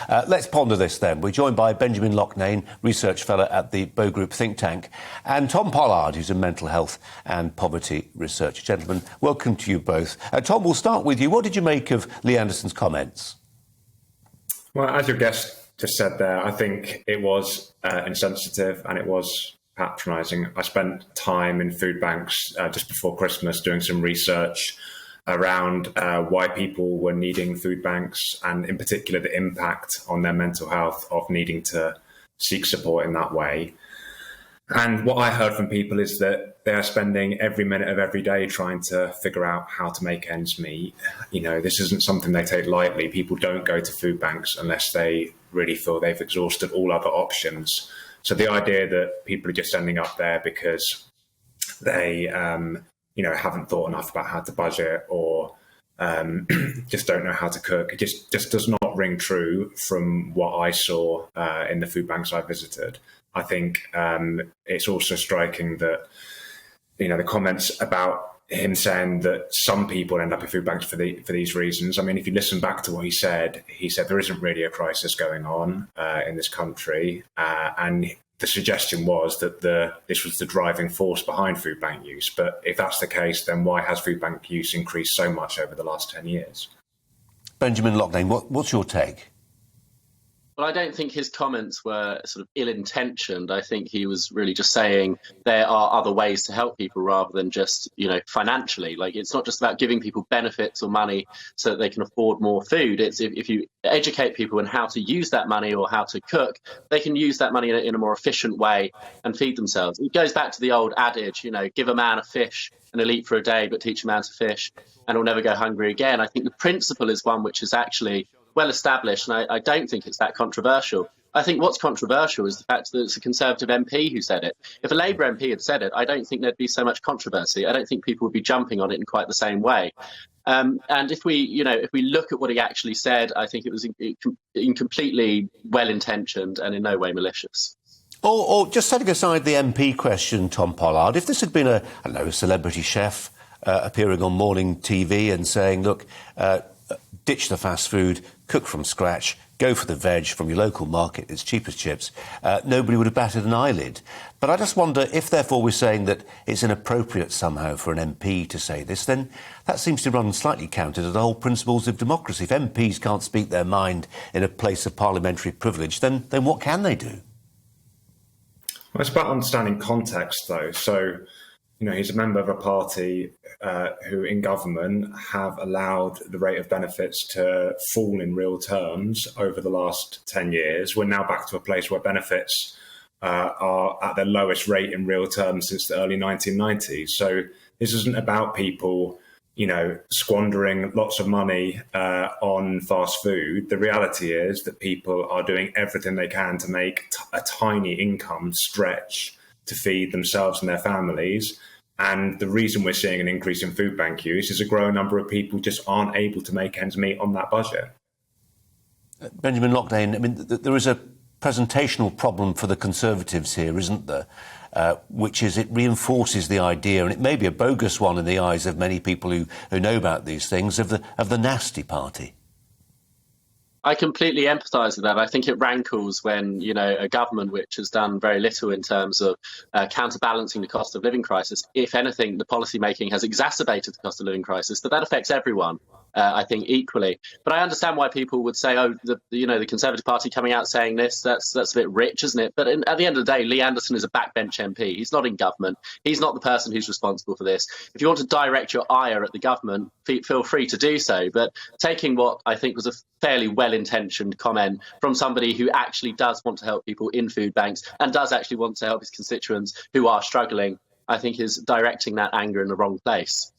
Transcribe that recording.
Let's ponder this then. We're joined by Benjamin Loughnane, Research Fellow at the Bow Group think tank, and Tom Pollard, who's a mental health and poverty researcher. Gentlemen, welcome to you both. Tom, we'll start with you. What did you make of Lee Anderson's comments? Well, as your guest just said there, I think it was insensitive and it was patronising. I spent time in food banks just before Christmas doing some research around why people were needing food banks, and in particular the impact on their mental health of needing to seek support in that way. And what I heard from people is that they are spending every minute of every day trying to figure out how to make ends meet. You know, this isn't something they take lightly. People don't go to food banks unless they really feel they've exhausted all other options. So the idea that people are just ending up there because they, haven't thought enough about how to budget or just don't know how to cook, it just does not ring true from what I saw in the food banks I visited. I think it's also striking that, the comments about him saying that some people end up in food banks for these reasons. I mean, if you listen back to what he said there isn't really a crisis going on in this country, and the suggestion was that this was the driving force behind food bank use. But if that's the case, then why has food bank use increased so much over the last 10 years? Benjamin Loughnane, what's your take? Well, I don't think his comments were sort of ill-intentioned. I think he was really just saying there are other ways to help people rather than just, financially. Like, it's not just about giving people benefits or money so that they can afford more food. It's if you educate people in how to use that money or how to cook, they can use that money in a more efficient way and feed themselves. It goes back to the old adage, give a man a fish and he'll eat for a day, but teach a man to fish and he'll never go hungry again. I think the principle is one which is actually well established, and I don't think it's that controversial. I think what's controversial is the fact that it's a Conservative MP who said it. If a Labour MP had said it, I don't think there'd be so much controversy. I don't think people would be jumping on it in quite the same way. And if we look at what he actually said, I think it was completely well-intentioned and in no way malicious. Or just setting aside the MP question, Tom Pollard, if this had been a celebrity chef appearing on morning TV and saying, look, ditch the fast food, cook from scratch, go for the veg from your local market, it's cheap as chips, nobody would have batted an eyelid. But I just wonder if, therefore, we're saying that it's inappropriate somehow for an MP to say this, then that seems to run slightly counter to the whole principles of democracy. If MPs can't speak their mind in a place of parliamentary privilege, then what can they do? Well, it's about understanding context, though. So, he's a member of a party who in government have allowed the rate of benefits to fall in real terms over the last 10 years. We're now back to a place where benefits are at their lowest rate in real terms since the early 1990s. So this isn't about people, squandering lots of money on fast food. The reality is that people are doing everything they can to make a tiny income stretch to feed themselves and their families. And the reason we're seeing an increase in food bank use is a growing number of people just aren't able to make ends meet on that budget. Benjamin Loughnane, I mean, there is a presentational problem for the Conservatives here, isn't there? Which is it reinforces the idea, and it may be a bogus one in the eyes of many people who know about these things, of the nasty party. I completely empathise with that. I think it rankles when, a government which has done very little in terms of counterbalancing the cost of living crisis. If anything, the policy making has exacerbated the cost of living crisis, but that affects everyone. I think equally. But I understand why people would say, the Conservative Party coming out saying this, that's a bit rich, isn't it? But at the end of the day, Lee Anderson is a backbench MP. He's not in government. He's not the person who's responsible for this. If you want to direct your ire at the government, feel free to do so. But taking what I think was a fairly well-intentioned comment from somebody who actually does want to help people in food banks and does actually want to help his constituents who are struggling, I think is directing that anger in the wrong place.